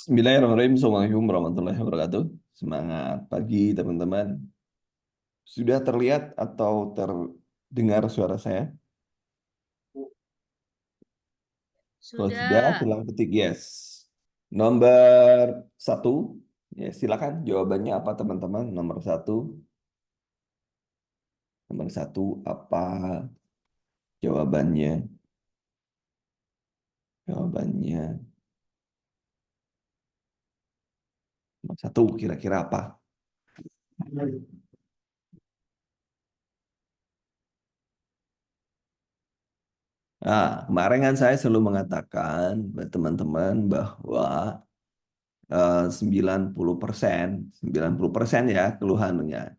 Bismillahirrahmanirrahim. Assalamualaikum warahmatullahi wabarakatuh. Semangat pagi teman-teman. Sudah terlihat atau terdengar suara saya? Kalau sudah, Sudah. silakan ketik yes. Nomor satu, ya silakan jawabannya apa teman-teman? Nomor satu, apa jawabannya? Jawabannya nomor satu kira-kira apa? Nah, kemarin kan saya selalu mengatakan buat teman-teman bahwa 90%, 90% ya keluhannya.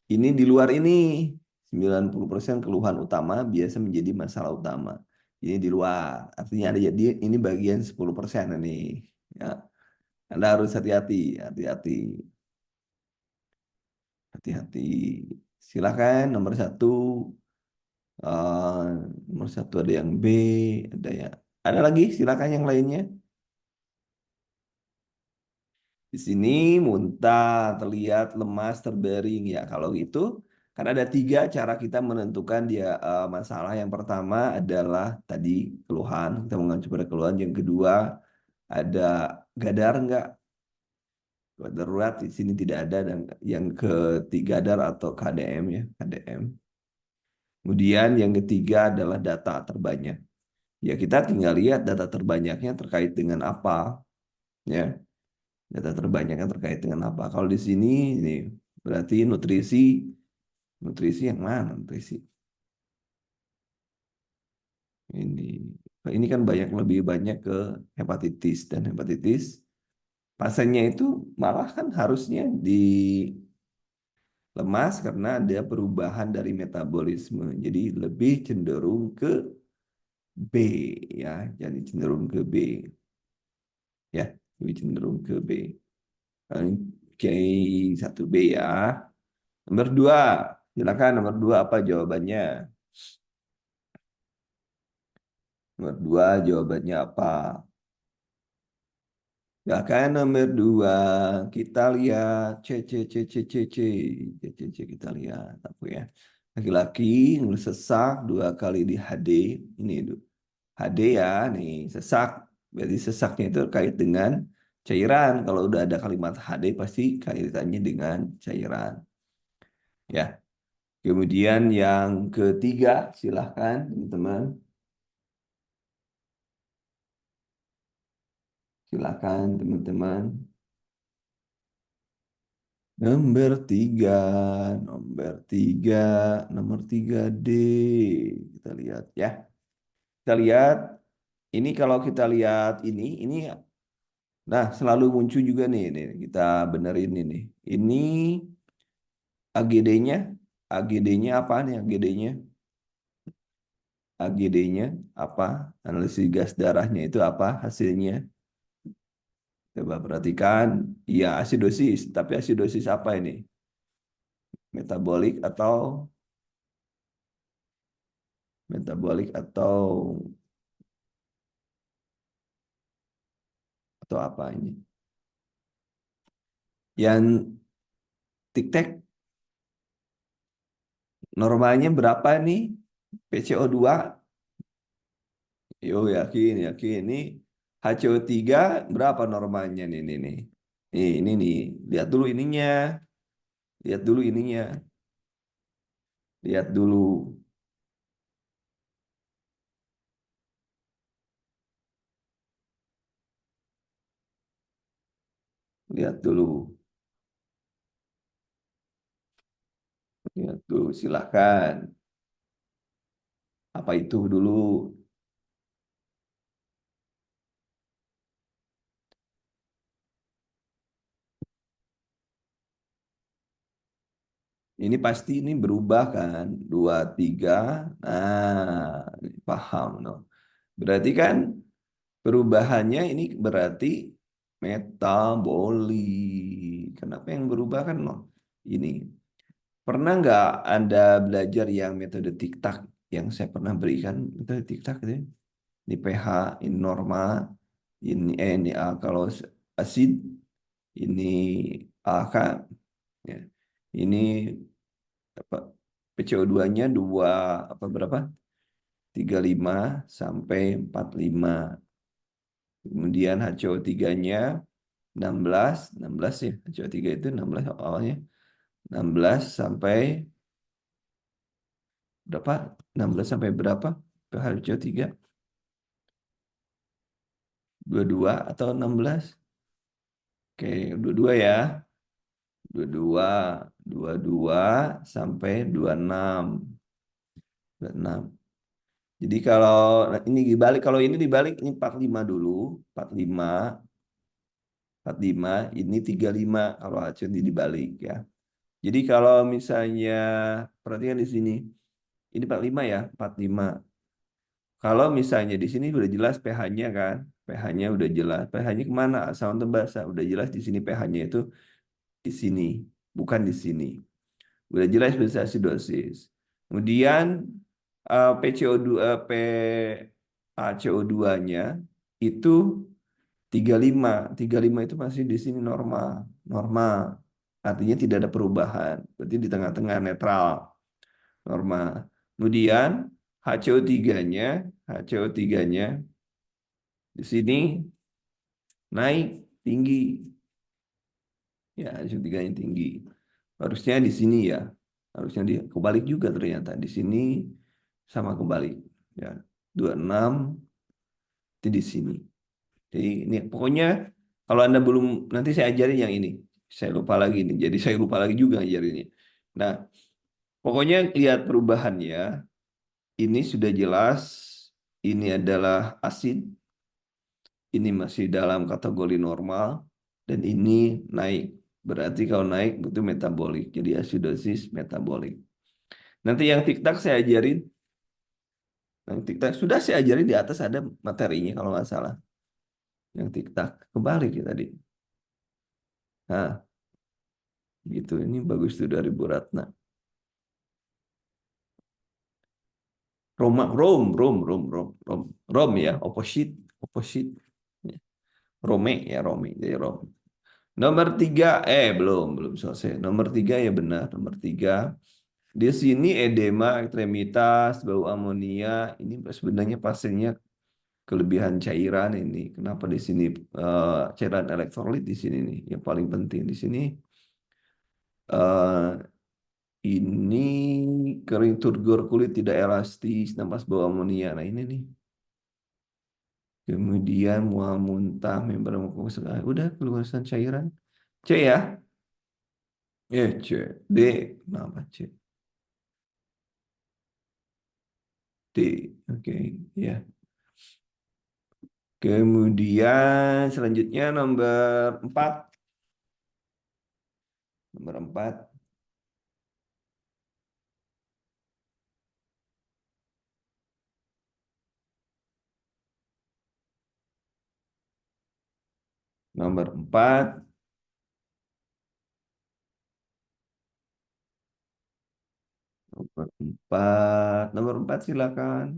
Ini di luar ini 90% keluhan utama biasa menjadi masalah utama. Ini di luar, artinya ada jadi ini bagian 10% ini. Ya, Anda harus hati-hati, hati-hati, hati-hati. Silakan nomor satu, eh, nomor satu ada yang B, ada ya, ada lagi. Silakan yang lainnya. Di sini muntah, terlihat lemas, terbaring. Ya, kalau itu kan ada tiga cara kita menentukan dia masalah. Yang pertama adalah tadi keluhan. Kita mengacu pada keluhan. Yang kedua ada gadar enggak? Darurat di sini tidak ada. Dan yang ketiga gadar atau KDM ya, KDM. Kemudian yang ketiga adalah data terbanyak. Ya, kita tinggal lihat data terbanyaknya terkait dengan apa. Ya, data terbanyaknya terkait dengan apa? Kalau di sini ini berarti nutrisi, nutrisi yang mana nutrisi? Ini ini kan lebih banyak ke hepatitis dan hepatitis pasiennya itu malah kan harusnya dilemas karena ada perubahan dari metabolisme. Jadi lebih cenderung ke B ya, jadi cenderung ke B ya, lebih cenderung ke B. Oke, satu B ya. Nomor dua, silakan nomor dua apa jawabannya? Nomor dua jawabannya apa? Silakan nomor dua, kita lihat C C C C C C C C C kita lihat apa ya? Laki-laki nulis sesak dua kali di HD ini itu HD ya nih sesak berarti sesaknya itu terkait dengan cairan. Kalau udah ada kalimat HD pasti kaitannya dengan cairan ya. Kemudian yang ketiga, silahkan teman-teman. Silahkan teman-teman. Nomor tiga, nomor tiga, nomor tiga D. Kita lihat ya. Kita lihat. Ini kalau kita lihat ini, nah selalu muncul juga nih, kita benerin ini. Ini AGD-nya, AGD-nya apa nih AGD-nya? AGD-nya apa? Analisis gas darahnya itu apa hasilnya? Coba perhatikan. Iya, asidosis. Tapi asidosis apa ini? Metabolik atau apa ini? Yang tik-tek normalnya berapa nih? PCO2? Yo, yakin, yakin. Ini HCO3 berapa normalnya nih. Ini nih. Lihat dulu ininya. Lihat dulu ininya. Lihat dulu. Lihat dulu. Lihat dulu. Silahkan. Apa itu dulu? Ini pasti ini berubah kan? Dua, tiga. Nah, paham. No? Berarti kan perubahannya ini berarti metabolik. Kenapa yang berubah kan? No? Ini. Pernah nggak Anda belajar yang metode TikTok yang saya pernah berikan? Metode TikTok itu ya? Ini pH, ini norma, ini kalau asid, ini AH, ya. Ini apa? PCO2-nya 2 apa berapa? 35 sampai 45. Kemudian HCO3-nya 16 ya. HCO3 itu 16 awalnya. 16 sampai berapa? 16 sampai berapa? HCO3 22 atau 16? Oke, 22 ya. 22, 22 sampai 26. 26. Jadi kalau ini dibalik, kalau ini dibalik ini 45 dulu, 45, 45, ini 35 kalau HCO ini dibalik ya. Jadi kalau misalnya perhatikan di sini, ini 45 ya, 45. Kalau misalnya di sini udah jelas pH-nya kan, pH-nya udah jelas. pH-nya kemana? Asam atau basa? Udah jelas di sini pH-nya itu di sini, bukan di sini. Udah jelas bisa acidosis. Kemudian PCO2, PaCO2-nya itu 35. 35 itu masih di sini normal. Normal. Artinya tidak ada perubahan. Berarti di tengah-tengah netral. Normal. Kemudian HCO3-nya, HCO3-nya di sini naik tinggi. Ya, HCO3-nya tinggi. Harusnya di sini ya. Harusnya di kebalik juga ternyata. Di sini sama kebalik. Ya, 26 itu di sini. Jadi ini pokoknya kalau Anda belum nanti saya ajarin yang ini. Saya lupa lagi nih. Jadi saya lupa lagi juga ngajarinnya. Nah, pokoknya lihat perubahannya. Ini sudah jelas. Ini adalah asid. Ini masih dalam kategori normal. Dan ini naik. Berarti kalau naik itu metabolik. Jadi asidosis metabolik. Nanti yang TikTok saya ajarin. Yang TikTok sudah saya ajarin di atas ada materinya kalau nggak salah. Yang TikTok kebalik ya tadi. Nah, gitu. Ini bagus tuh dari Bu Ratna. Roma, Rom ya, opposite, opposite. Rome ya, Rome, jadi Rom. Nomor 3, belum selesai. Nomor 3 ya benar, nomor 3. Di sini edema, ekstremitas, bau amonia. Ini sebenarnya pasiennya kelebihan cairan ini. Kenapa di sini cairan elektrolit di sini nih yang paling penting di sini. eh, ini kering turgor kulit tidak elastis, napas bau amonia. Nah ini nih. Kemudian mual muntah, membran mukosa. Udah keluasan cairan. C ya? C. D. Kenapa C? D. Oke, ya. Kemudian selanjutnya nomor 4. Nomor 4. Nomor 4. Nomor 4. Nomor 4 silakan.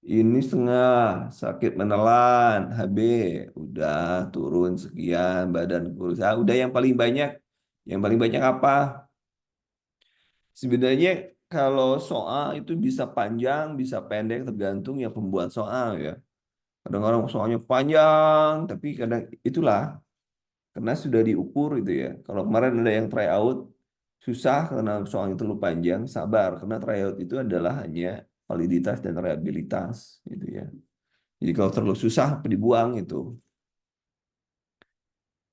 Ini setengah sakit menelan, HB udah turun sekian, badan kurus. Udah yang paling banyak. Yang paling banyak apa? Sebenarnya kalau soal itu bisa panjang, bisa pendek tergantung yang pembuat soal ya. Kadang-kadang soalnya panjang, tapi kadang itulah karena sudah diukur itu ya. Kalau kemarin ada yang try out susah karena soalnya terlalu panjang, sabar karena try out itu adalah hanya validitas dan reliabilitas gitu ya. Jadi kalau terlalu susah dibuang itu.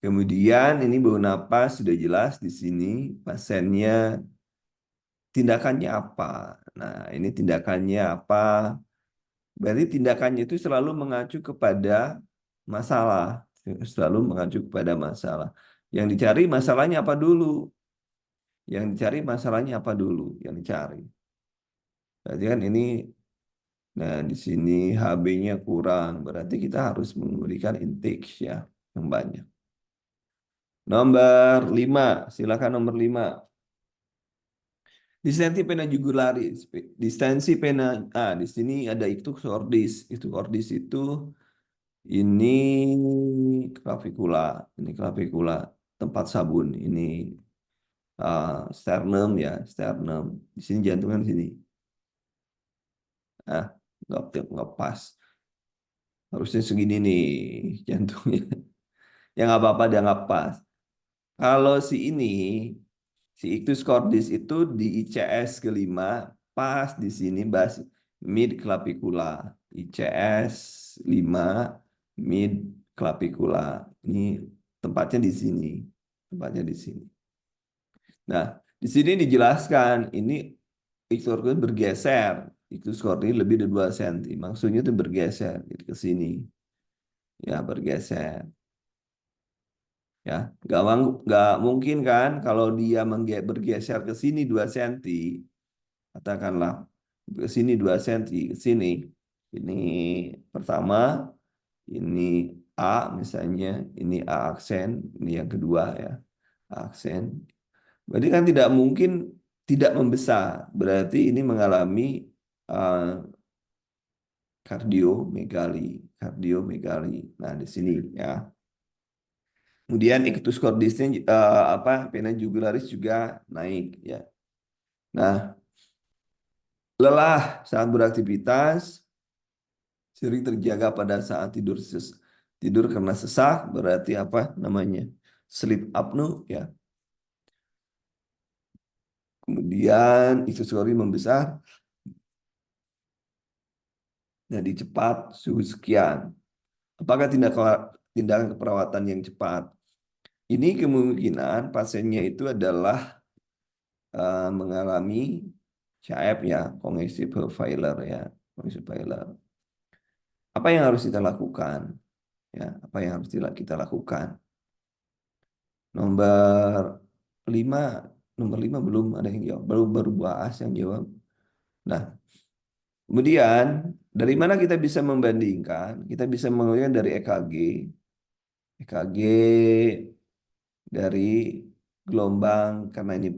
Kemudian ini bau napas sudah jelas di sini pasiennya tindakannya apa. Nah, ini tindakannya apa? Berarti tindakannya itu selalu mengacu kepada masalah, selalu mengacu kepada masalah. Yang dicari masalahnya apa dulu? Yang dicari masalahnya apa dulu? Yang dicari. Berarti kan ini, nah di sini HB-nya kurang. Berarti kita harus memberikan intake ya yang banyak. Nomor 5, silakan nomor 5. Distensi pena jugularis. Distensi pena, di sini ada itu sordis. Itu sordis itu Ini clavicula, ini clavicula, tempat sabun. Ini sternum ya, sternum. Di sini jantungnya di sini. Ah, nggak pas. Harusnya segini nih jantungnya. Ya nggak apa-apa, dia nggak pas. Kalau si ictus cordis itu di ICS kelima, pas di sini bas mid clavicula. ICS 5 mid clavicula. Ini tempatnya di sini. Tempatnya di sini. Nah, di sini dijelaskan ini ictus cordis bergeser. Ictus cordis lebih dari 2 cm. Maksudnya itu bergeser gitu, ke sini. Ya, bergeser. Ya, nggak mungkin kan kalau dia bergeser ke sini 2 cm, katakanlah ke sini 2 cm, ke sini. Ini pertama, ini A misalnya, ini A aksen, ini yang kedua ya, A aksen. Berarti kan tidak mungkin tidak membesar. Berarti ini mengalami uh, kardiomegali, kardiomegali. Nah, di sini ya. Kemudian ictus cordisnya apa vena jugularis juga naik ya. Nah, lelah saat beraktivitas sering terjaga pada saat tidur karena sesak berarti apa namanya? Sleep apnea ya. Kemudian ictus cordis membesar jadi cepat suhu sekian. Apakah tindakan keperawatan yang cepat? Ini kemungkinan pasiennya itu adalah mengalami CAF ya, congestive failure ya, congestive failure. Apa yang harus kita lakukan? Ya, apa yang harus kita lakukan? Nomor 5, nomor 5 belum ada yang jawab, baru Buas yang jawab. Nah, kemudian dari mana kita bisa membandingkan? Kita bisa membandingkan dari EKG, EKG dari gelombang karena ini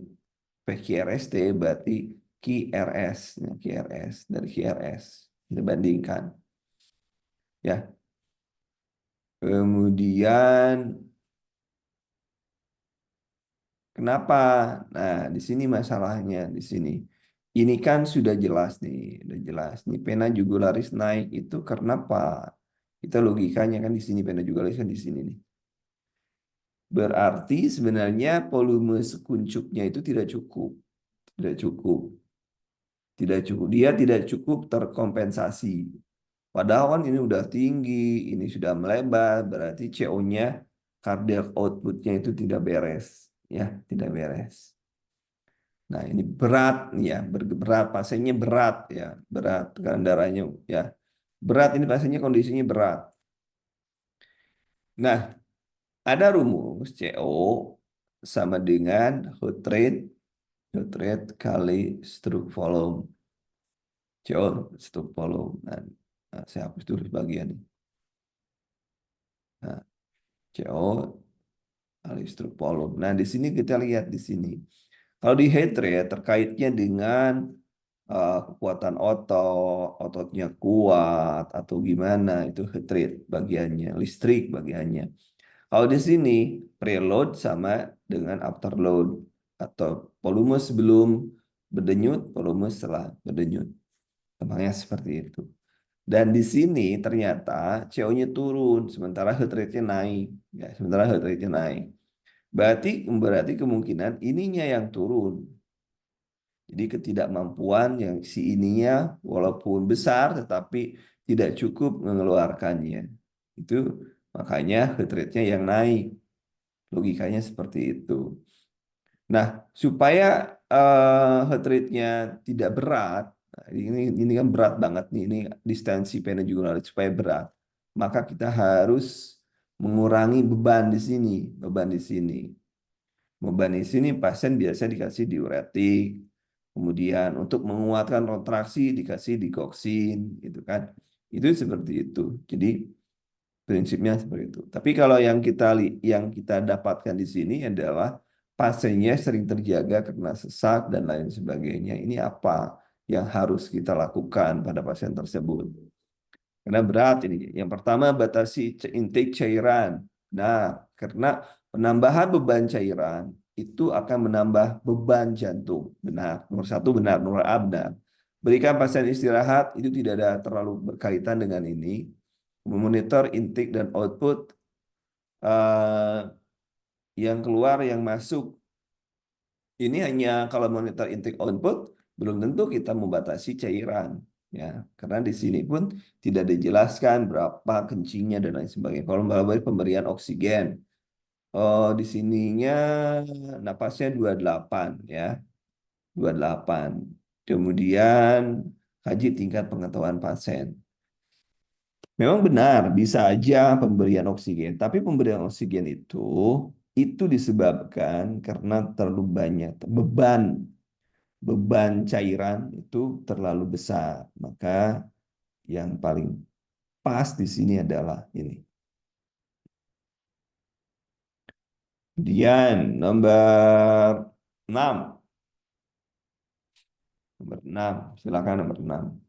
PQRST berarti QRS, nah, QRS dari QRS kita bandingkan ya. Kemudian kenapa? Nah, di sini masalahnya di sini. Ini kan sudah jelas nih, sudah jelas. Nih pena jugularis naik itu karena apa? Kita logikanya kan di sini pena jugularis kan di sini nih. Berarti sebenarnya volume sekuncupnya itu tidak cukup, tidak cukup, tidak cukup. Dia tidak cukup terkompensasi. Padahal kan ini udah tinggi, ini sudah melebar, berarti CO-nya, cardiac output-nya itu tidak beres, ya, tidak beres. Nah, ini berat ya, berat pasiennya berat ya, berat tekanan darahnya ya. Berat ini pasiennya kondisinya berat. Nah, ada rumus CO sama dengan heart rate kali stroke volume. CO stroke volume. Nah, saya hapus dulu bagian ini. Nah, CO kali stroke volume. Nah, di sini kita lihat di sini. Kalau di heart rate terkaitnya dengan kekuatan ototnya kuat atau gimana itu heart rate bagiannya, listrik bagiannya. Kalau di sini preload sama dengan afterload atau volume sebelum berdenyut, volume setelah berdenyut. Gampangnya seperti itu. Dan di sini ternyata CO-nya turun sementara heart rate-nya naik, ya, sementara heart rate-nya naik. Berarti kemungkinan ininya yang turun. Jadi ketidakmampuan yang si ininya walaupun besar tetapi tidak cukup mengeluarkannya. Itu makanya heart rate-nya yang naik. Logikanya seperti itu. Nah, supaya heart rate-nya tidak berat, nah, ini kan berat banget nih, ini distensi pena jugularis supaya berat, maka kita harus mengurangi beban di sini, beban di sini. Beban di sini pasien biasa dikasih diuretik, kemudian untuk menguatkan kontraksi dikasih digoxin, gitu kan? Itu seperti itu. Jadi prinsipnya seperti itu. Tapi kalau yang kita dapatkan di sini adalah pasiennya sering terjaga karena sesak dan lain sebagainya. Ini apa yang harus kita lakukan pada pasien tersebut? Karena berat ini. Yang pertama batasi intake cairan. Nah, karena penambahan beban cairan itu akan menambah beban jantung. Benar. Nomor satu benar. Nomor A benar. Berikan pasien istirahat itu tidak ada terlalu berkaitan dengan ini. Memonitor intake dan output eh, yang keluar yang masuk. Ini hanya kalau monitor intake output belum tentu kita membatasi cairan ya karena di sini pun tidak dijelaskan berapa kencingnya dan lain sebagainya. Kalau melalui pemberian oksigen, oh di sininya napasnya 28 ya 28. Kemudian kaji tingkat pengetahuan pasien. Memang benar, bisa aja pemberian oksigen, tapi pemberian oksigen itu disebabkan karena terlalu banyak beban beban cairan itu terlalu besar. Maka yang paling pas di sini adalah ini. Kemudian nomor 6. Nomor 6. Silakan nomor 6.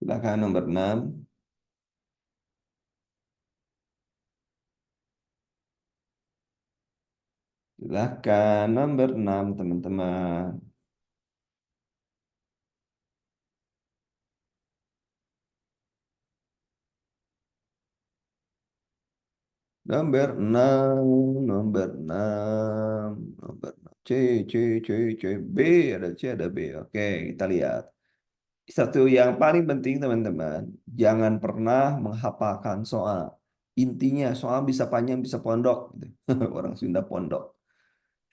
Silakan nomor 6. Silakan nomor 6 teman-teman. Nomor 6, nomor 6, nomor 6. C, B, ada C, ada B. Oke, kita lihat. Satu yang paling penting teman-teman, jangan pernah menghafalkan soal. Intinya soal bisa panjang, bisa pondok, gitu. Orang Sunda pondok.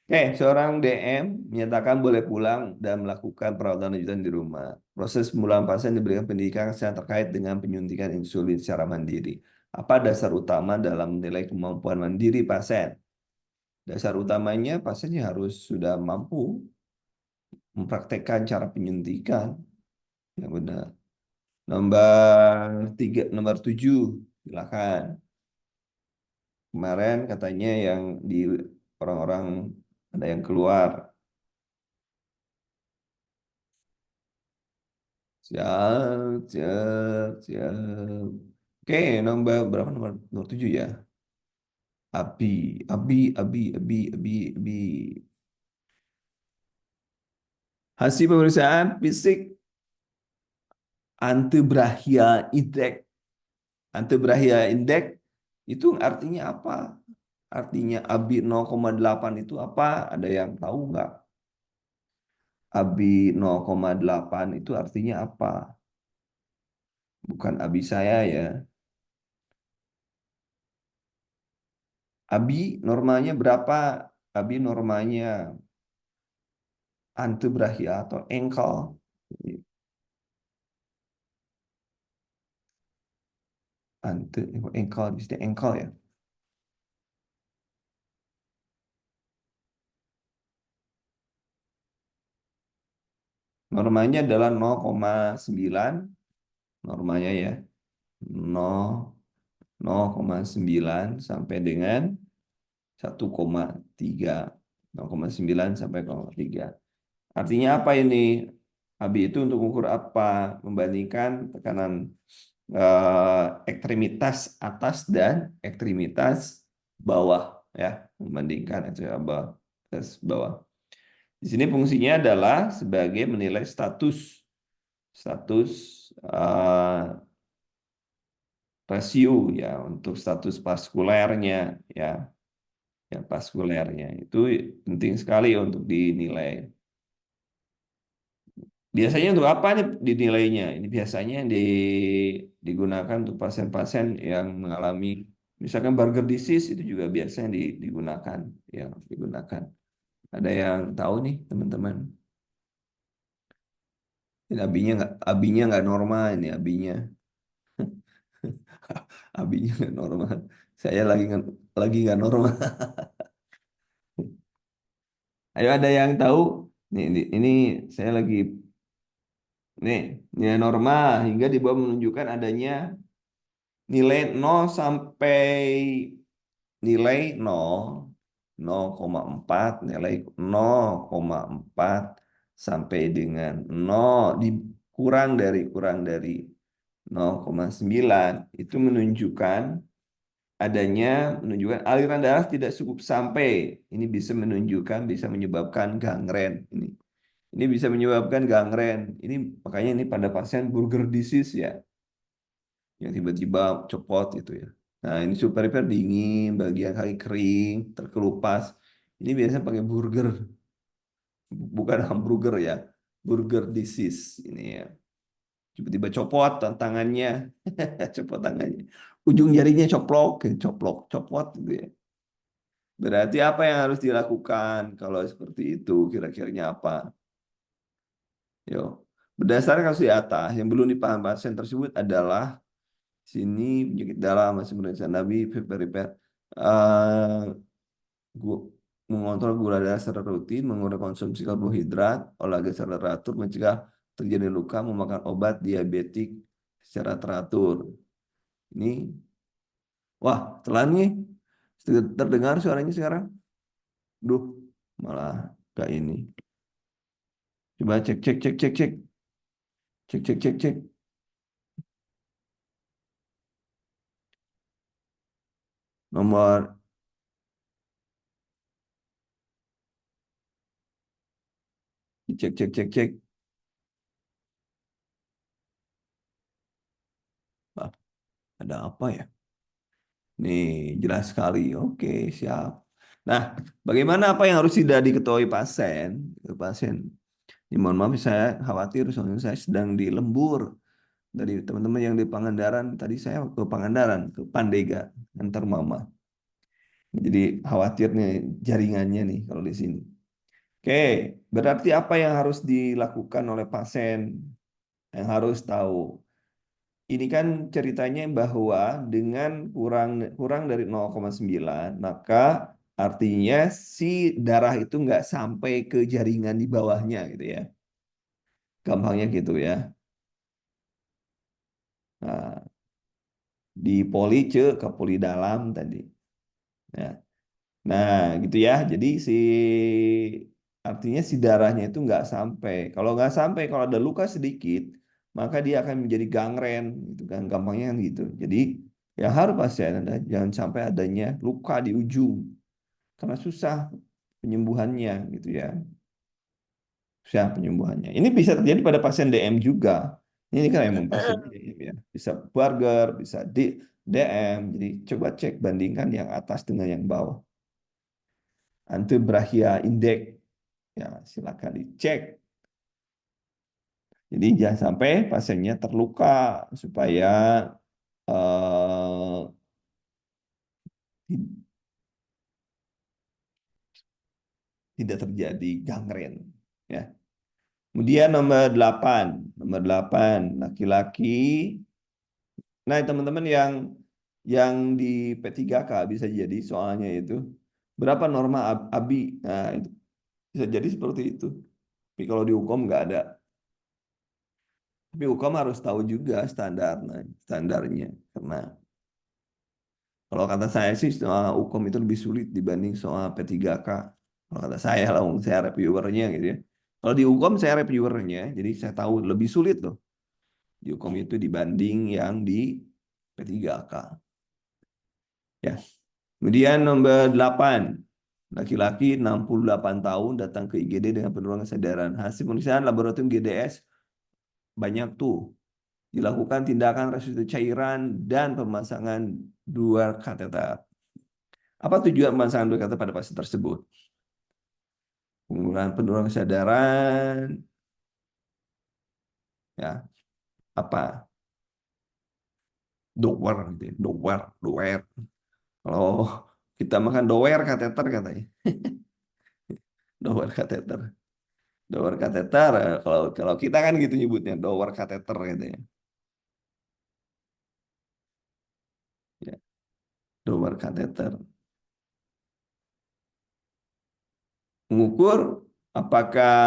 Oke, seorang DM menyatakan boleh pulang dan melakukan perawatan lanjutan di rumah. Proses pemulangan pasien diberikan pendidikan yang terkait dengan penyuntikan insulin secara mandiri. Apa dasar utama dalam menilai kemampuan mandiri pasien? Dasar utamanya pasiennya harus sudah mampu mempraktekkan cara penyuntikan yang benar. Nomor 7, silakan. Kemarin katanya yang di orang-orang ada yang keluar. Siap, siap, siap. Oke, nomor berapa nomor 7 ya? Abi, Abi. Hasil pemeriksaan fisik antebrachia index. Antebrachia index itu artinya apa? Artinya ABI 0,8 itu apa? Ada yang tahu nggak? ABI 0,8 itu artinya apa? Bukan ABI saya ya. ABI normanya berapa? ABI normanya antebrachia atau ankle. Ante, ankle, istilah ankle ya. Normanya adalah 0,9. Normanya ya. 0, 0,9 sampai dengan 1,3. 0,9 sampai 0,3. Artinya apa ini? AB itu untuk mengukur apa? Membandingkan tekanan ekstremitas atas dan ekstremitas bawah ya, membandingkan ekstremitas bawah. Di sini fungsinya adalah sebagai menilai status status eh, rasio ya untuk status vaskulernya ya, ya vaskulernya itu penting sekali untuk dinilai. Biasanya untuk apa nih dinilainya? Ini biasanya digunakan untuk pasien-pasien yang mengalami misalkan Barger disease itu juga biasanya digunakan ya digunakan. Ada yang tahu nih teman-teman? Ini abinya nggak normal ini abinya. Abinya nggak normal. Saya lagi nggak normal. Ayo ada yang tahu? Ini saya lagi nih nilai norma hingga di bawah menunjukkan adanya nilai 0 sampai nilai 0,4 nilai 0,4 sampai dengan 0 kurang dari 0,9 itu menunjukkan aliran darah tidak cukup sampai. Ini bisa menyebabkan gangren. Ini bisa menyebabkan gangren. Ini makanya ini pada pasien Burger disease ya, yang tiba-tiba copot itu ya. Nah, ini super dingin, bagian kaki kering, terkelupas. Ini biasanya pakai burger, bukan hamburger ya. Burger disease ini ya. Tiba-tiba copot tangannya, copot tangannya. Ujung jarinya coplok, coplok, copot gitu ya. Berarti apa yang harus dilakukan kalau seperti itu? Kira-kiranya apa? Yo, berdasarkan kasus di atas, yang belum dipahami pasien tersebut adalah sini penyakit dalam masih menurut Nabi prepare mengontrol gula darah secara rutin, mengurangi konsumsi karbohidrat, olahraga secara teratur, mencegah terjadi luka, memakan obat diabetik secara teratur. Ini, wah, telan nih. Terdengar suaranya sekarang? Duh, malah kayak ini. Coba cek, cek, cek, cek, cek, cek, cek, cek, cek. Nomor, cek, cek, cek, cek. Ah, ada apa ya? Nih, jelas sekali. Oke, siap. Nah, bagaimana apa yang harus tidak diketahui pasien? Pasien, ya, mohon maaf saya khawatir soalnya saya sedang di lembur dari teman-teman yang di Pangandaran. Tadi saya ke Pangandaran, ke Pandega, antar mama. Jadi khawatir nih jaringannya nih kalau di sini. Oke, berarti apa yang harus dilakukan oleh pasien yang harus tahu? Ini kan ceritanya bahwa dengan kurang kurang dari 0,9 maka artinya si darah itu nggak sampai ke jaringan di bawahnya gitu ya. Gampangnya gitu ya. Nah, di poli ke poli dalam tadi. Ya. Nah, gitu ya. Jadi artinya si darahnya itu nggak sampai. Kalau nggak sampai, kalau ada luka sedikit, maka dia akan menjadi gangren, gitu kan. Gampangnya kan gitu. Jadi yang harus pasien jangan sampai adanya luka di ujung, karena susah penyembuhannya, gitu ya. Susah penyembuhannya. Ini bisa terjadi pada pasien DM juga. Ini kan emang pasien DM ya. Bisa Buerger, bisa DM. Jadi coba cek bandingkan yang atas dengan yang bawah. Antibrachia index. Ya, silakan dicek. Jadi jangan sampai pasiennya terluka supaya eh, tidak terjadi gangren. Ya. Kemudian nomor 8 laki-laki. Nah, teman-teman yang di P3K bisa jadi soalnya itu berapa norma ABI. Nah, itu bisa jadi seperti itu. Tapi kalau di hukum nggak ada. Tapi hukum harus tahu juga standarnya. Karena kalau kata saya sih soal hukum itu lebih sulit dibanding soal P3K. Kalau kata saya lah, saya reviewernya gitu ya. Kalau di hukum saya reviewernya, jadi saya tahu lebih sulit loh di hukum itu dibanding yang di P3K. Ya. Kemudian nomor 8, laki-laki 68 tahun datang ke IGD dengan penurunan kesadaran. Hasil pemeriksaan laboratorium GDS banyak tuh. Dilakukan tindakan resusitasi cairan dan pemasangan dua kateter. Apa tujuan pemasangan dua kateter pada pasien tersebut? Penurunan kesadaran, ya apa? Dower, gitu ya. Dower. Kalau kita makan dower kateter katanya, dower kateter. Dower kateter, kalau kalau kita kan gitu nyebutnya, dower kateter katanya. Ya, dower kateter. Mengukur apakah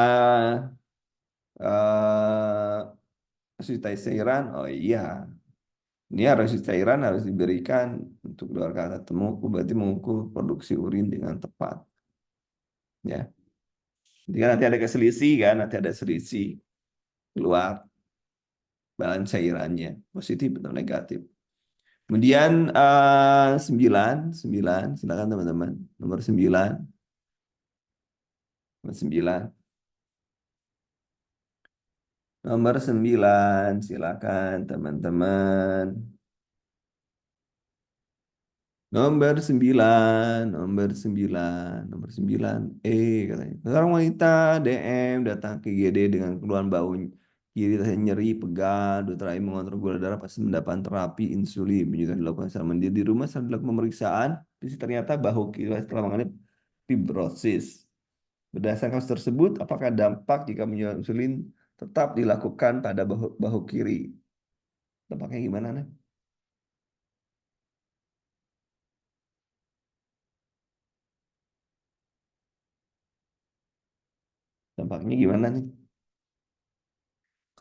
eh resistasi cairan. Oh iya, ini resistasi cairan harus diberikan untuk keluar kata temu. Berarti mengukur produksi urin dengan tepat. Ya, jadi kan nanti ada keselisih kan, nanti ada selisih keluar bahan cairannya positif atau negatif. Kemudian 9, 9, silakan teman-teman. Nomor 9, nomor 9, nomor 9, silakan teman-teman. Nomor 9, nomor 9, nomor 9, katanya. Seorang wanita DM datang ke IGD dengan keluhan bau kiri rasanya nyeri, pegal, dokter AI mengontrol gula darah pas mendapat terapi insulin. Juga dilakukan secara mandiri di rumah setelah dilakukan pemeriksaan, ternyata bahu kiri setelah mengalami fibrosis. Berdasarkan kasus tersebut, apakah dampak jika menyuntik insulin tetap dilakukan pada bahu kiri? Dampaknya gimana nih? Dampaknya gimana nih?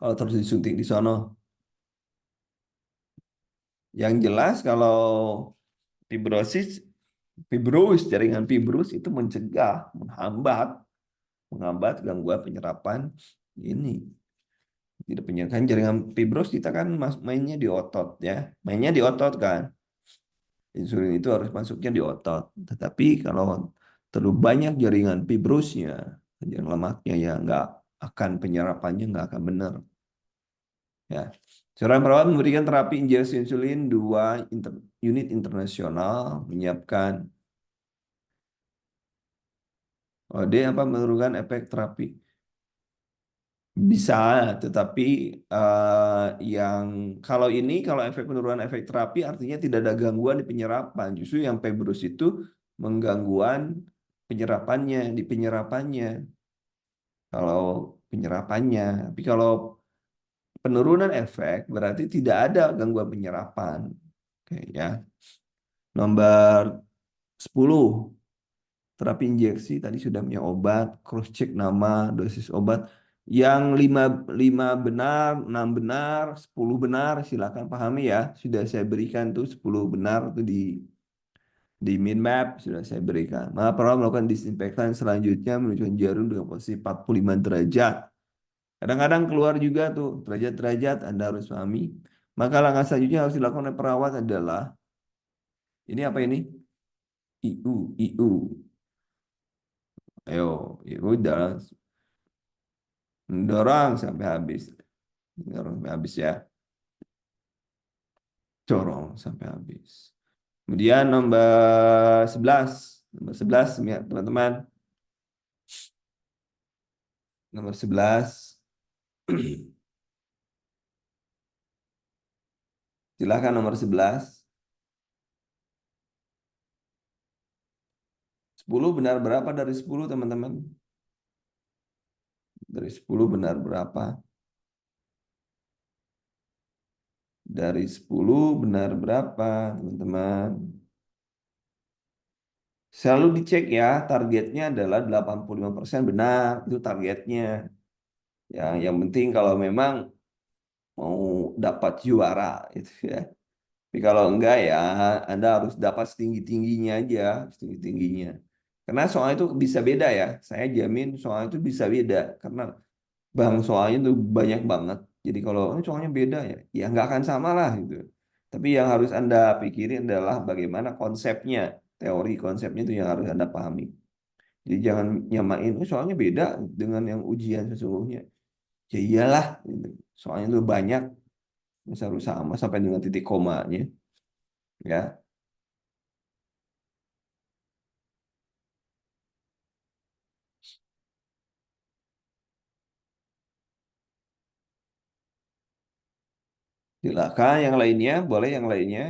Kalau terus disuntik di sono? Yang jelas kalau fibrosis, jaringan fibrus itu mencegah, menghambat gangguan penyerapan ini. Tidak penyerapan jaringan fibrus kita kan mainnya di otot ya, mainnya di otot kan. Insulin itu harus masuknya di otot. Tetapi kalau terlalu banyak jaringan fibrusnya, jaringan lemaknya ya nggak akan penyerapannya nggak akan benar. Ya, seorang perawat memberikan terapi injeksi insulin 2 unit internasional menyiapkan dia apa menurunkan efek terapi. Bisa, tetapi yang kalau efek penurunan efek terapi artinya tidak ada gangguan di penyerapan. Justru yang fibrus itu menggangguan di penyerapannya. Kalau penyerapannya, tapi kalau penurunan efek berarti tidak ada gangguan penyerapan. Oke ya. Nomor 10, terapi injeksi tadi sudah punya obat, cross check nama, dosis obat. Yang lima benar, 6 benar, 10 benar, silakan pahami ya. Sudah saya berikan tuh 10 benar tuh di min map sudah saya berikan. Maka perlu melakukan disinfektan selanjutnya menunjukkan jarum dengan posisi 45 derajat. Kadang-kadang keluar juga tuh derajat-derajat Anda harus pahami. Maka langkah selanjutnya harus dilakukan oleh perawat adalah ini apa ini? IU, IU. Ayo, IU adalah dorong sampai habis. Dorong sampai habis ya. Dorong sampai habis. Kemudian nomor 11. Nomor 11 ya, teman-teman. Nomor 11. Silakan nomor 11. 10 benar berapa dari 10 teman-teman? Dari 10 benar berapa? Dari 10 benar berapa, teman-teman? Selalu dicek ya, targetnya adalah 85% benar, itu targetnya. Ya, yang penting kalau memang mau dapat juara itu ya. Tapi kalau enggak ya Anda harus dapat setinggi-tingginya aja, setinggi-tingginya. Karena soal itu bisa beda ya. Saya jamin soal itu bisa beda karena bang soalnya itu banyak banget. Jadi kalau soalnya beda ya, ya nggak akan sama lah gitu. Tapi yang harus Anda pikirin adalah bagaimana konsepnya, teori konsepnya itu yang harus Anda pahami. Jadi jangan nyamain, soalnya beda dengan yang ujian sesungguhnya. Ya iyalah, gitu. Soalnya itu banyak, masa harus sama sampai dengan titik komanya, ya. Silakan yang lainnya, boleh yang lainnya.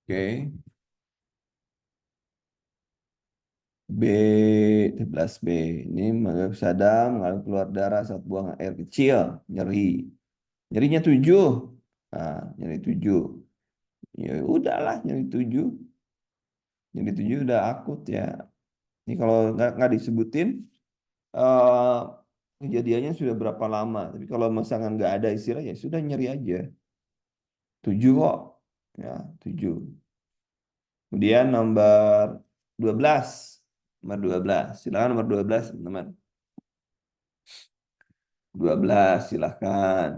Oke. B, 11B. Ini sadam mengalami keluar darah saat buang air kecil, nyeri. Nyerinya 7. Nah, nyeri 7. Ya udahlah, nyeri 7. Nyeri 7 udah akut ya. Ini kalau nggak disebutin eh kejadiannya sudah berapa lama. Tapi kalau misalkan nggak ada istilah ya sudah nyeri aja. 7 kok. Ya, 7. Kemudian nomor 12. Nomor 12. Silakan nomor 12, teman-teman. 12 silakan.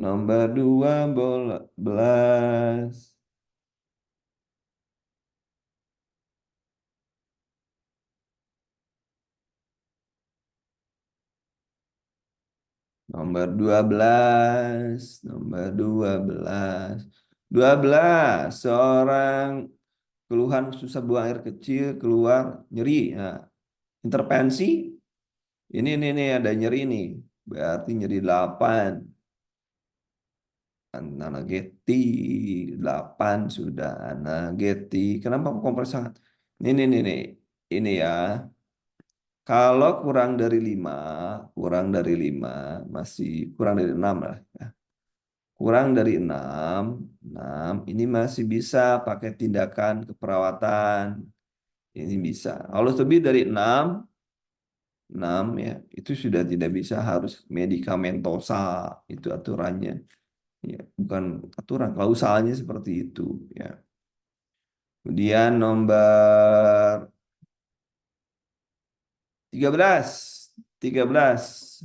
Nomor 12. Nomor 12. Nomor 12. 12. Seorang keluhan susah buang air kecil, keluar nyeri. Nah, intervensi. Ini ada nyeri nih. Berarti nyeri 8. Analgeti 8 sudah analgeti. Kenapa kompres sangat? Ini. Ini ya. Kalau kurang dari 5 masih kurang dari 6 lah. Ya. Kurang dari 6 ini masih bisa pakai tindakan keperawatan. Ini bisa. Kalau lebih dari 6 ya, itu sudah tidak bisa harus medikamentosa itu aturannya. Ya, bukan aturan, klausalnya seperti itu ya. Kemudian nomor 13, 13,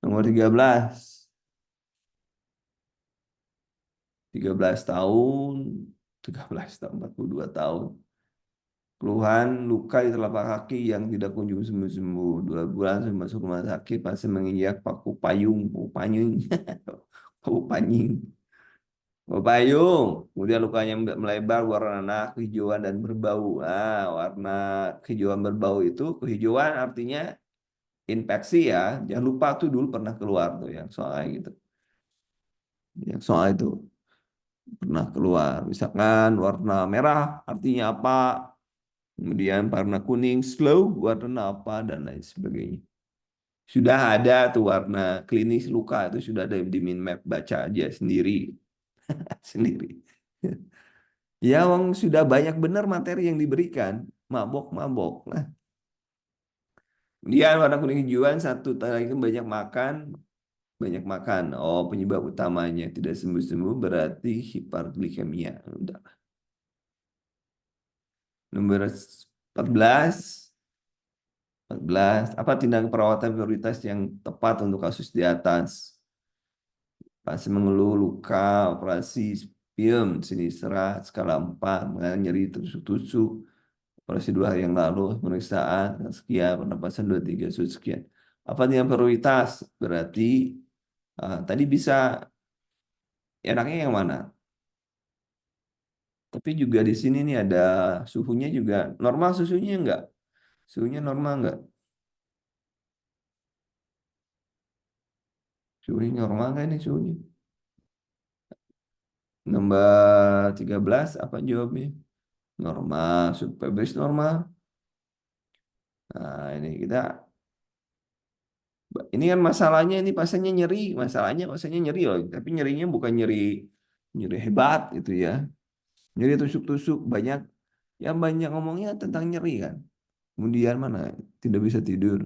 nomor 13 tahun, 13 tahun, 42 tahun. Keluhan luka di telapak kaki yang tidak kunjung sembuh-sembuh. 2 bulan sebelum masuk rumah sakit, pasien menginjak paku payung, paku panying. Payung, kemudian lukanya melebar warna kehijauan dan berbau. Warna kehijauan berbau itu kehijauan artinya infeksi ya. Jangan lupa tuh dulu pernah keluar tuh yang soal gitu. Yang soal itu pernah keluar. Misalkan warna merah artinya apa? Kemudian warna kuning slow warna apa dan lain sebagainya. Sudah ada tuh warna klinis luka itu sudah ada di Minmap, baca aja sendiri sendiri. Ya, wong sudah banyak benar materi yang diberikan. Mabok-mabok. Nah, dia warna kuning hijauan satu tadi itu banyak makan, banyak makan. Oh, penyebab utamanya tidak sembuh-sembuh berarti hiperglikemia. Udah. Nomor 14. 14. Apa tindakan perawatan prioritas yang tepat untuk kasus di atas? Pasien mengeluh luka, operasi spium, sinistra, skala 4, mengalami nyeri tusuk-tusuk, operasi 2 hari yang lalu, pemeriksaan sekian, pernapasan 23 sekian. Apa yang prioritas? Berarti tadi bisa enaknya yang mana? Tapi juga di sini nih ada suhunya juga normal, susunya enggak? Suhunya normal enggak? Suhunya normal enggak ini suhunya? Nomor 13 apa jawabnya? Normal, suhu PBS normal. Nah, ini kita ini kan masalahnya ini pasiennya nyeri, masalahnya pasiennya nyeri loh, tapi nyerinya bukan nyeri nyeri hebat gitu ya. Nyeri tusuk-tusuk banyak yang banyak ngomongnya tentang nyeri kan. Kemudian mana tidak bisa tidur.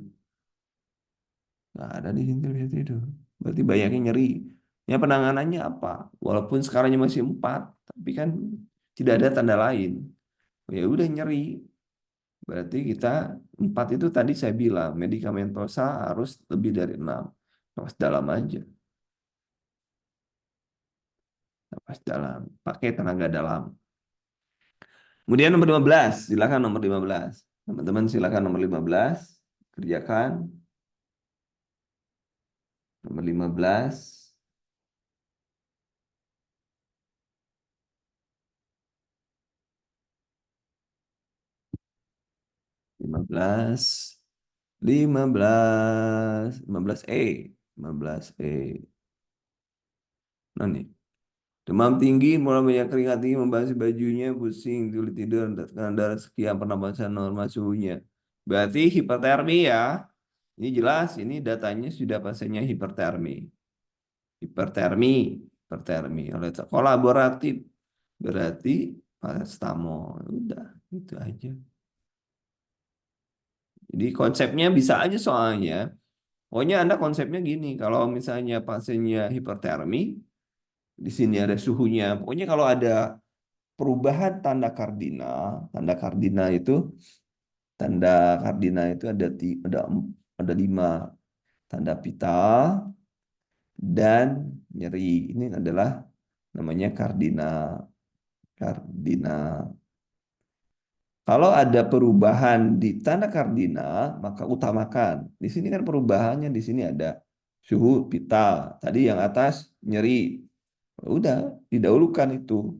Nggak ada di sini tidak bisa tidur. Berarti banyaknya nyeri. Ya penanganannya apa? Walaupun sekarangnya masih 4, tapi kan tidak ada tanda lain. Ya udah nyeri. Berarti kita 4 itu tadi saya bilang medikamentosa harus lebih dari 6. Napas dalam aja. Napas dalam. Pakai tenaga dalam. Kemudian nomor 15. Silakan nomor 15. Teman-teman silakan nomor 15. Kerjakan. Nomor 15. 15. 15. 15E. 15E. Nah nih. Demam tinggi, mulai banyak keringat tinggi, membasah bajunya, pusing, sulit tidur, tekanan darah sekian, pernapasan normal suhunya. Berarti hipertermi ya. Ini jelas, ini datanya sudah pasiennya hipertermi. Hipertermi, hipertermi. Oleh kolaboratif, berarti paracetamol. Udah, itu aja. Jadi konsepnya bisa aja soalnya. Pokoknya Anda konsepnya gini, kalau misalnya pasiennya hipertermi, di sini ada suhunya. Pokoknya kalau ada perubahan tanda kardinal itu, tanda kardinal itu ada 5. Tanda pita dan nyeri. Ini adalah namanya kardinal. Kardinal. Kalau ada perubahan di tanda kardinal, maka utamakan. Di sini kan perubahannya di sini ada suhu pita. Tadi yang atas nyeri. Udah, didahulukan itu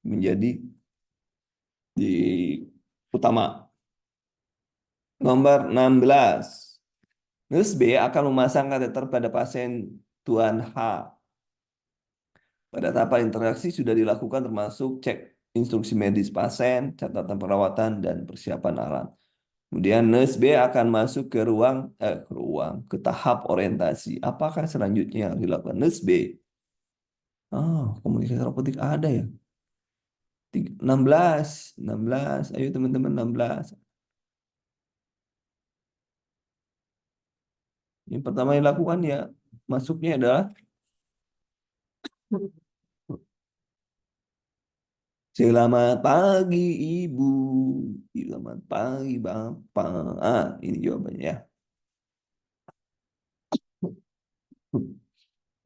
menjadi di utama. Nomor 16. Nurse B akan memasang kateter pada pasien Tuan H. Pada tahapan interaksi sudah dilakukan termasuk cek instruksi medis pasien, catatan perawatan, dan persiapan alat. Kemudian nurse B akan masuk ke tahap orientasi. Apakah selanjutnya yang dilakukan nurse B? Komunikasi robotik ada ya. 16, 16. Ayo teman-teman 16. Yang pertama yang dilakukan ya masuknya adalah selamat pagi Ibu, selamat pagi Bapak. Ini jawabannya ya.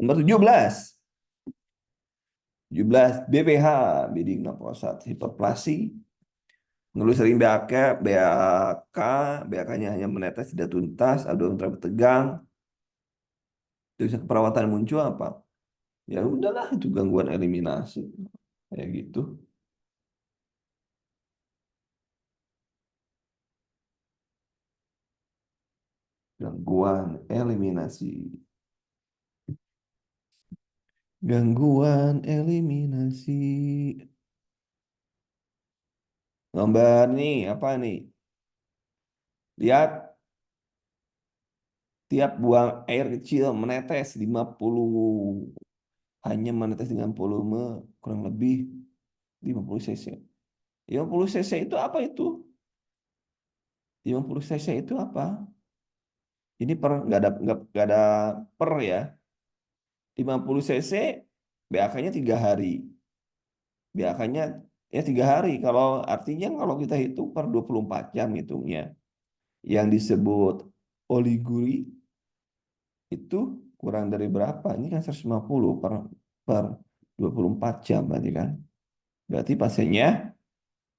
Nomor 17. 17 BPH, benigna prostat hiperplasi. Menulis sering BAK, BAK, BAK-nya hanya menetes tidak tuntas, abdomen terlalu tegang. Terus perawatan muncul apa? Ya udahlah itu gangguan eliminasi kayak gitu. Gangguan eliminasi. Gangguan eliminasi. Gambar nih, apa nih? Lihat tiap buang air kecil menetes 50, hanya menetes dengan volume kurang lebih 50 cc. 50 cc itu apa itu? 50 cc itu apa? Ini per nggak ada per ya. 50 cc BAK-nya 3 hari. BAK-nya ya 3 hari. Kalau artinya kalau kita hitung per 24 jam hitungnya. Yang disebut oliguri itu kurang dari berapa? Ini kan 150 per 24 jam berarti kan. Berarti pasiennya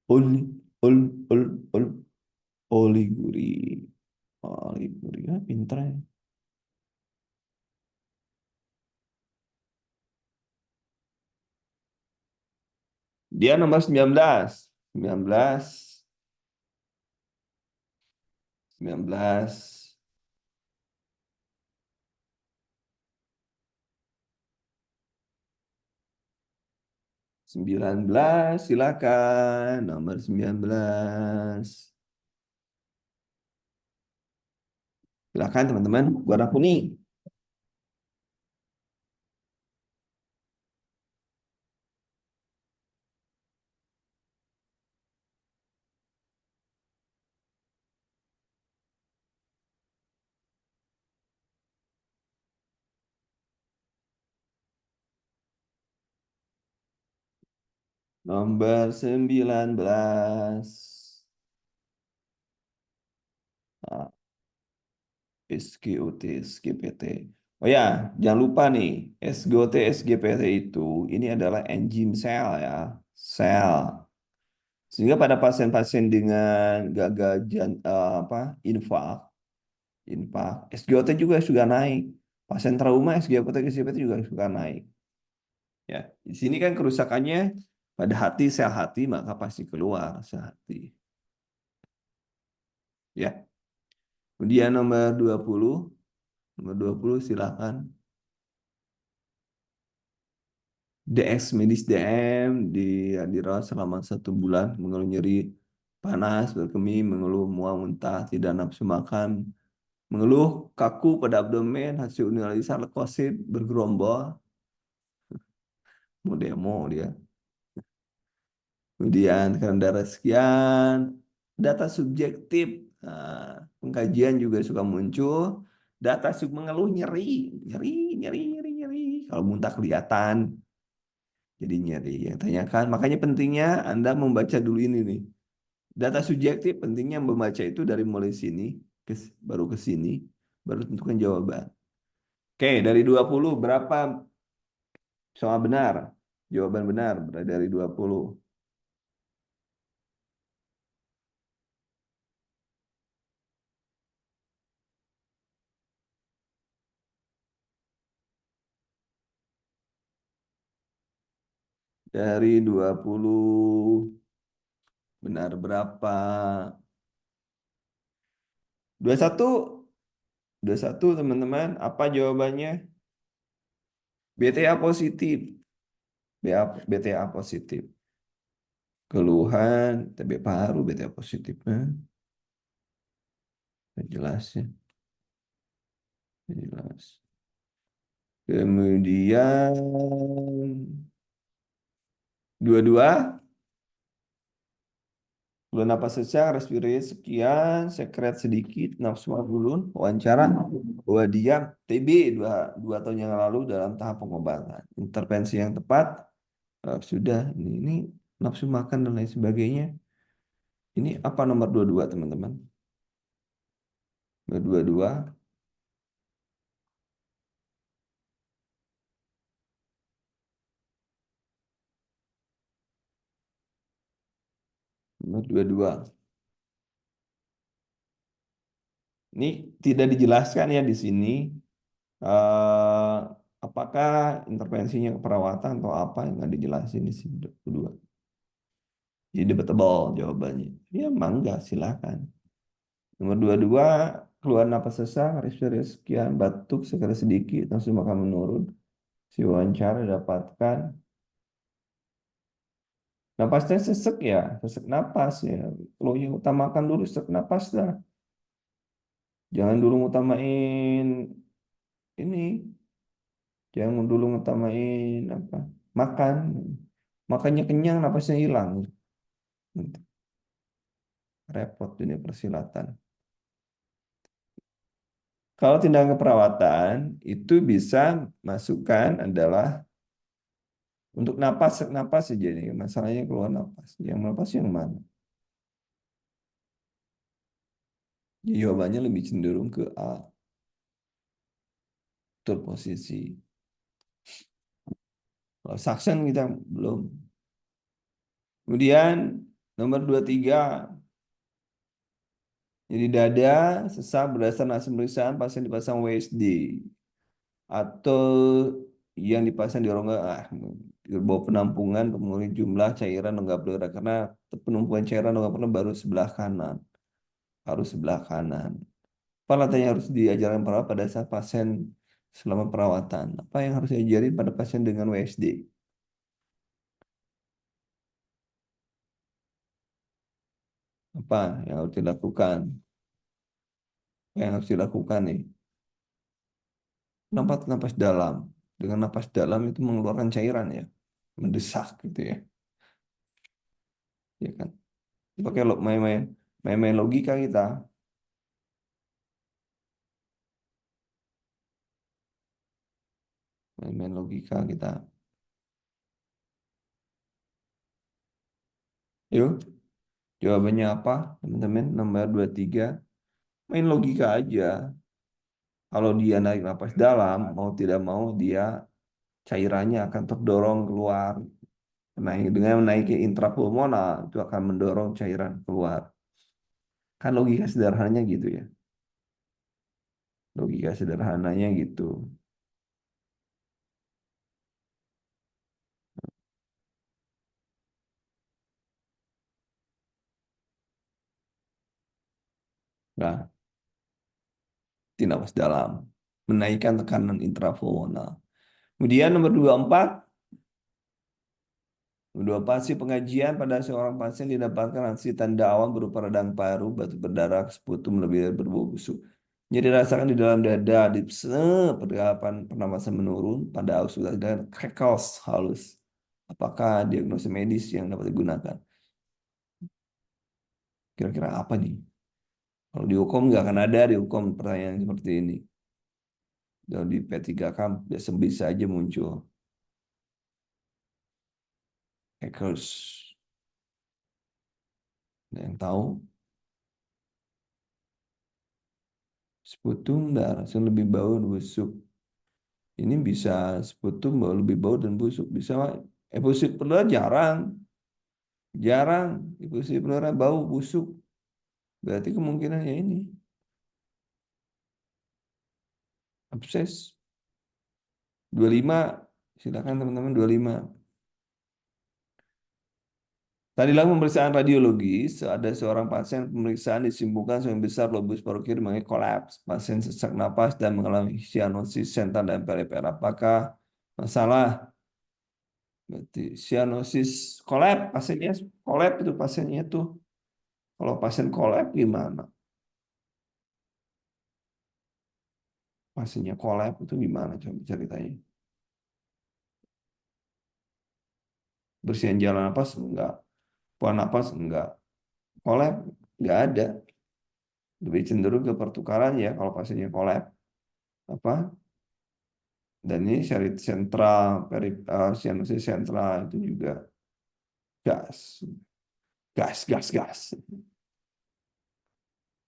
oli, ol, ol, ol, oliguri. Oliguri, ya, pinter ya. Dia nomor 19. 19, 19, 19, silakan. Nomor 19. Silakan teman-teman, warna kuning. Nomor 19. Ah, SGOT, SGPT. Oh ya, jangan lupa nih, SGOT, SGPT itu ini adalah enzim sel ya, sel. Sehingga pada pasien-pasien dengan gagal infak, SGOT juga sudah naik. Pasien trauma SGOT, SGPT juga suka naik. Ya, di sini kan kerusakannya pada hati, sel hati, maka pasti keluar sel hati. Ya, kemudian nomor 20 silakan. DX medis DM dirawat selama 1 bulan, mengeluh nyeri panas, berkemih, mengeluh mual muntah, tidak nafsu makan, mengeluh kaku pada abdomen, hasil urinasi leukosit, bergerombol, mau demo dia. Kemudian tekanan darah sekian, data subjektif, pengkajian juga suka muncul, data mengeluh nyeri, nyeri, nyeri, nyeri, nyeri. Kalau muntah kelihatan, jadi nyeri. Yang tanyakan, makanya pentingnya Anda membaca dulu ini nih. Data subjektif pentingnya membaca itu dari mulai sini, baru ke sini, baru tentukan jawaban. Oke, dari 20 berapa soal benar? Jawaban benar dari 20. Dari 20 benar berapa? 21. 21 teman-teman. Apa jawabannya? BTA positif. BTA positif. Keluhan, TB paru, BTA positif. Jelas ya. Jelas. Kemudian 22. Bulan napas sesak, respirasi sekian, sekret sedikit, nafsu ulun, wawancara, bahwa diam, TB dua tahun yang lalu dalam tahap pengobatan. Intervensi yang tepat, sudah, ini nafsu makan dan lain sebagainya. Ini apa nomor 22 teman-teman? Nomor 22, nomor 22. Ini tidak dijelaskan ya di sini. eh, Apakah intervensinya keperawatan atau apa yang nggak dijelasin di sini 22. Jadi debatable jawabannya. Ya mangga silakan. Nomor 22, keluar napas sesak, respirasi sekian, batuk sekali sedikit, langsung makan menurun. Si wawancara dapatkan. Napasnya sesek ya, sesek napas ya. Kalau yang utamakan dulu sesek napas dah. Jangan dulu ngutamain ini. Jangan dulu ngutamain apa? Makan. Makannya kenyang, napasnya hilang. Repot dunia persilatan. Kalau tindakan keperawatan itu bisa masukkan adalah untuk napas, napas saja nih. Masalahnya keluar napas. Yang napas yang mana? Jawabannya lebih cenderung ke A. Betul posisi. Kalau suction kita belum. Kemudian nomor 23. Jadi dada, sesak berdasarkan hasil pemeriksaan pasien dipasang WSD. Atau yang dipasang di rongga bawah penampungan untuk mengurangi jumlah cairan rongga pleura. Karena penumpukan cairan rongga pleura baru sebelah kanan. Harus sebelah kanan. Apa latihan yang harus diajarkan perawat pada saat pasien selama perawatan? Apa yang harus diajarin pada pasien dengan WSD? Apa yang harus dilakukan? Apa yang harus dilakukan nih? Napas dalam. Dengan napas dalam itu mengeluarkan cairan ya, mendesak gitu ya, ya kan? Pakai main-main logika kita, main-main logika kita. Yuk, jawabannya apa, teman-teman? Nomor 23, main logika aja. Kalau dia naik napas dalam, mau tidak mau dia cairannya akan terdorong keluar. Dengan menaiki intrapulmonal itu akan mendorong cairan keluar. Kan logika sederhananya gitu ya. Logika sederhananya gitu. Nah, di napas dalam. Menaikkan tekanan intrapulmonal. Kemudian nomor 24, Dua pasien pengajian pada seorang pasien didapatkan hasil tanda awal berupa radang paru, batu berdarah, sputum lebih berbau busuk. Jadi dirasakan di dalam dada, di pergerakan pernapasan menurun pada auskultasi dan krekos halus. Apakah diagnosis medis yang dapat digunakan? Kira-kira apa nih? Kalau di hukum nggak akan ada di hukum pertanyaan seperti ini. Dan di P3K biasa bisa aja muncul. Hackers. Ada yang tahu? Sputum darah yang lebih bau dan busuk. Ini bisa sputum bau lebih bau dan busuk. Bisa efusi pelura jarang. Jarang. Efusi pelura bau busuk. Berarti kemungkinannya ini. Abses. 25. Silakan teman-teman 25. Tadi lalu pemeriksaan radiologis, ada seorang pasien pemeriksaan disimpulkan sebagian besar lobus paru kiri mengalami kolaps. Pasien sesak napas dan mengalami sianosis sentral dan perifer. Apakah masalah? Berarti sianosis kolaps, pasiennya kolaps itu pasiennya tuh. Kalau pasien kolaps gimana? Pasiennya kolaps itu gimana coba ceritanya? Bersihan jalan napas enggak, pola napas enggak, kolaps enggak ada. Lebih cenderung ke pertukaran ya kalau pasiennya kolaps. Apa? Dan ini syarit sentral, sianosis sentral itu juga gas, gas.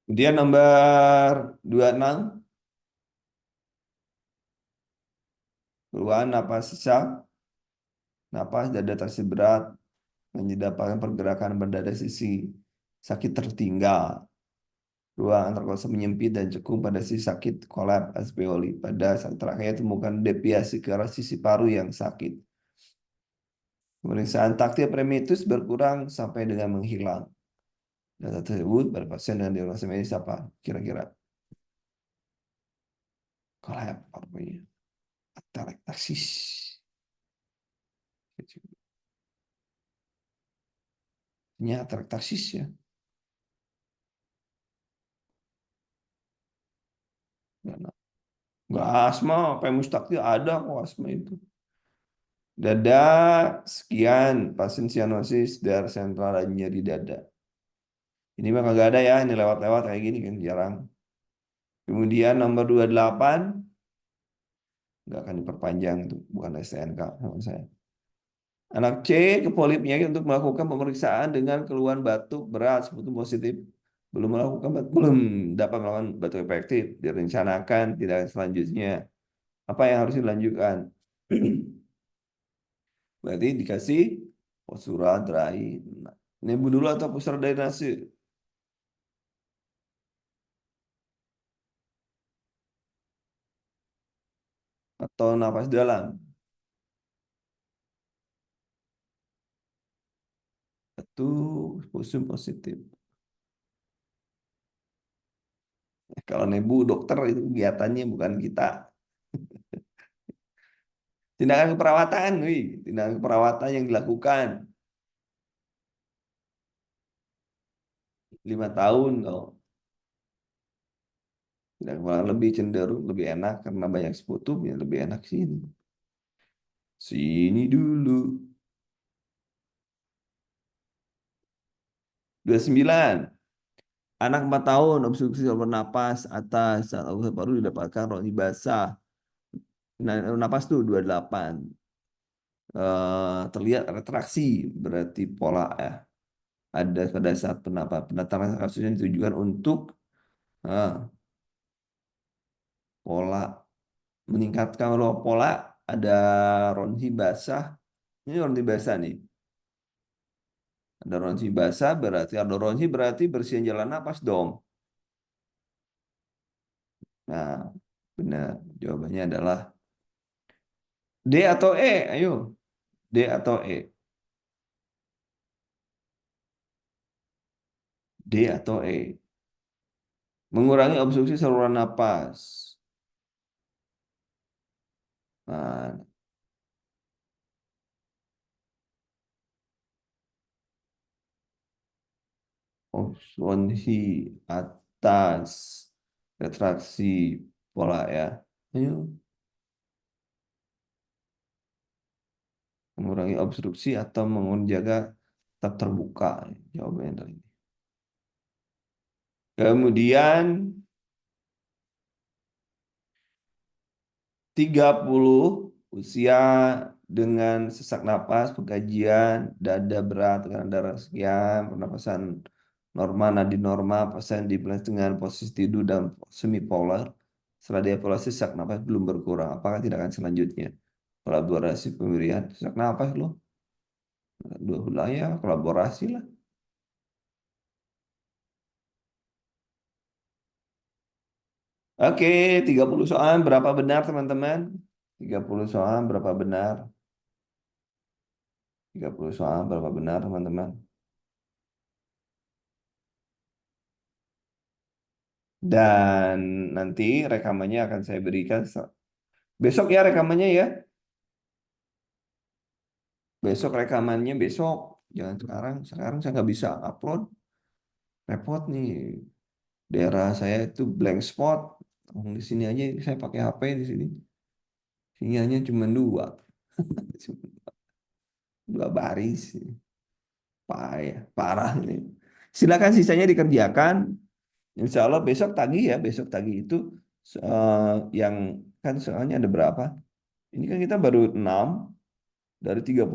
Kemudian nomor 26, keluhan napas sesak, napas dada terasa berat, menyebabkan pergerakan berdada sisi sakit tertinggal. Ruang antar kosong menyempit dan cekung pada sisi sakit kolaps alveoli. Pada saat terakhir temukan deviasi ke arah sisi paru yang sakit. Pemeriksaan taktil premitus berkurang sampai dengan menghilang. Data tersebut pada pasien dengan diagnosis medis apa? Kira-kira kolaps parunya. Atelektasis. Ini atelektasis ya. Nggak asma, apa yang mustakil ada kok asma itu. Dada, sekian, pasien sianosis, darah sentral dan nyeri dada. Ini mah kagak ada ya, ini lewat-lewat kayak gini kan, jarang. Kemudian nomor 28, nggak akan diperpanjang itu, bukan STNK sama saya. Anak C ke polipnya untuk melakukan pemeriksaan dengan keluhan batuk berat, sebetulnya positif. Belum dapat melakukan batuk efektif. Direncanakan tidak selanjutnya. Apa yang harus dilanjutkan? Berarti dikasih postural dry. Ini dulu atau postural drainase? Atau napas dalam? Itu pusing positif. Kalau nebu dokter itu kegiatannya bukan kita. Tindakan keperawatan, wih. Tindakan keperawatan yang dilakukan 5 tahun kalau tindakan keperawatan lebih cenderung lebih enak karena banyak sekutunya lebih enak sini. Sini dulu. 29. Anak 4 tahun obstruksi saluran napas atas saat obstruksi paru didapatkan roni basah. Nah, napas tuh 28. Terlihat retraksi berarti pola ya. Ada pada saat pendataan kasusnya ditujukan untuk eh, pola meningkatkan pola ada ronsi basah. Ini ronsi basah nih. Ada ronsi basah berarti ada ronsi berarti bersihin jalan napas dong. Nah, benar. Jawabannya adalah D atau E. Ayo, D atau E. D atau E. Mengurangi obstruksi saluran napas. Nah, Opsi atas retraksi pola ya. Ayo, mengurangi obstruksi atau menjaga tetap terbuka. Jawabannya tadi. Kemudian 30 usia dengan sesak napas, pengkajian, dada berat, tekanan darah sekian, pernapasan normal, nadi normal, pasien dipenuhi dengan posisi tidur dan semipolar. Setelah dievaluasi sesak napas belum berkurang. Apakah tindakan selanjutnya? Kolaborasi pemberian sesak napas loh. Dua belah ya, kolaborasi lah. Oke, 30 soal berapa benar teman-teman? 30 soal berapa benar? 30 soal berapa benar teman-teman? Dan nanti rekamannya akan saya berikan besok ya rekamannya ya. Besok rekamannya besok. Jangan sekarang. Sekarang saya nggak bisa upload. Repot nih. Daerah saya itu blank spot. Di sini aja saya pakai HP di sini. Sinyalnya cuma dua. Cuma dua baris. Payah, parah ini. Silakan sisanya dikerjakan. Insya Allah besok tagih ya. Besok tagih itu yang kan soalnya ada berapa? Ini kan kita baru 6 dari 31.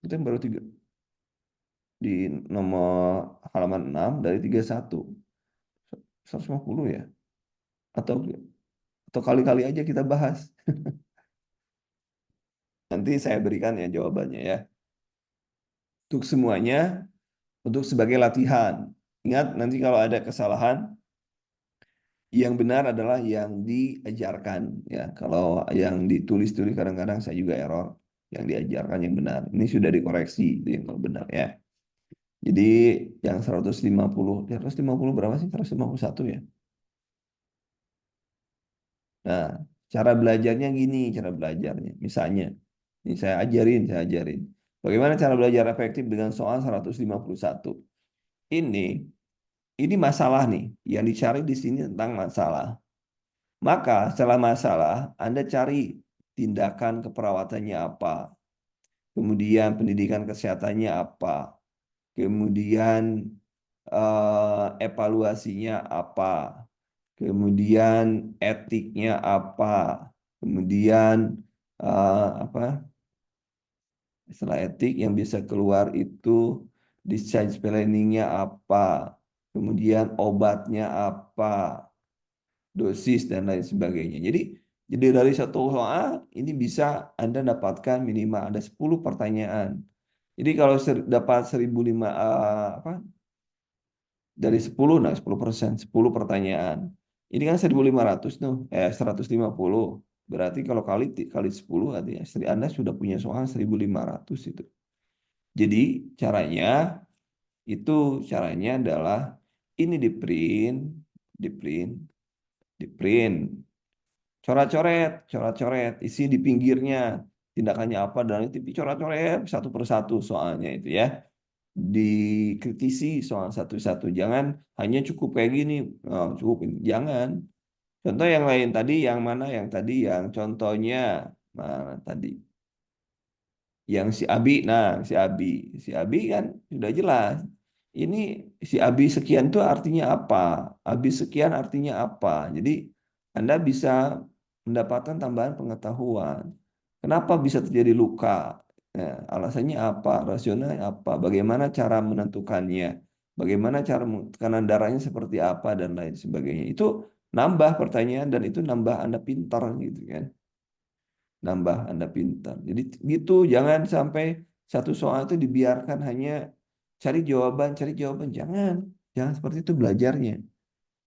Kita baru tiga di nomor halaman 6 dari 31. 150 ya. Atau kali-kali aja kita bahas. Nanti saya berikan ya jawabannya ya. Untuk semuanya, untuk sebagai latihan. Ingat nanti kalau ada kesalahan, yang benar adalah yang diajarkan ya. Kalau yang ditulis-tulis kadang-kadang saya juga error. Yang diajarkan yang benar. Ini sudah dikoreksi itu yang benar ya. Jadi yang 150 berapa sih? 151 ya. Nah, cara belajarnya gini, cara belajarnya. Misalnya, ini saya ajarin. Bagaimana cara belajar efektif dengan soal 151? Ini, ini masalah nih. Yang dicari di sini tentang masalah. Maka setelah masalah, Anda cari tindakan keperawatannya apa. Kemudian pendidikan kesehatannya apa. Kemudian evaluasinya apa. Kemudian etiknya apa, kemudian apa setelah etik yang bisa keluar itu discharge planningnya apa, kemudian obatnya apa, dosis dan lain sebagainya. Jadi dari satu soal ini bisa Anda dapatkan minimal ada 10 pertanyaan. Jadi kalau dapat 1005 apa dari 10, nah 10%, 10 pertanyaan. Ini kan 1.500 tuh, 150. Berarti kalau kali 10 artinya istri Anda sudah punya soal 1.500 itu. Jadi caranya itu caranya adalah ini di print, di print, coret-coret, isi di pinggirnya. Tindakannya apa dan itu coret-coret satu persatu soalnya itu ya. Dikritisi soal satu-satu. Jangan hanya cukup kayak gini, oh, cukup ini. Jangan. Contoh yang lain tadi, yang mana? Yang tadi, yang contohnya mana tadi? Yang si Abi, nah si Abi kan sudah jelas. Ini si Abi sekian itu artinya apa? Abi sekian artinya apa? Jadi Anda bisa mendapatkan tambahan pengetahuan. Kenapa bisa terjadi luka? Nah, alasannya apa? Rasionalnya apa? Bagaimana cara menentukannya? Bagaimana cara tekanan darahnya seperti apa dan lain sebagainya. Itu nambah pertanyaan dan itu nambah Anda pintar gitu kan. Nambah Anda pintar. Jadi gitu, jangan sampai satu soal itu dibiarkan hanya cari jawaban. Jangan. Jangan seperti itu belajarnya.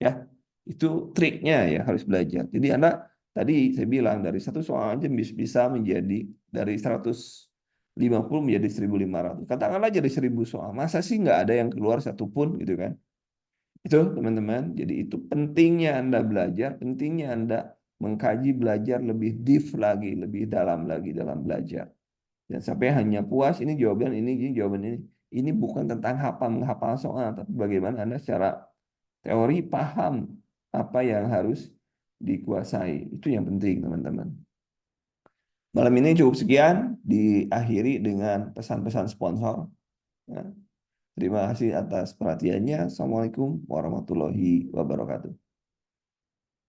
Ya, itu triknya ya harus belajar. Jadi Anda tadi saya bilang dari satu soal aja bisa menjadi dari 150 menjadi 1.500. Katakanlah jadi 1.000 soal. Masa sih nggak ada yang keluar satupun gitu kan? Itu teman-teman. Jadi itu pentingnya Anda belajar, pentingnya Anda mengkaji belajar lebih deep lagi, lebih dalam lagi dalam belajar. Dan sampai hanya puas ini jawaban ini jawaban ini. ini bukan tentang menghafal soal, tapi bagaimana Anda secara teori paham apa yang harus dikuasai. Itu yang penting, teman-teman. Malam ini cukup sekian, diakhiri dengan pesan-pesan sponsor. Ya. Terima kasih atas perhatiannya. Assalamualaikum warahmatullahi wabarakatuh.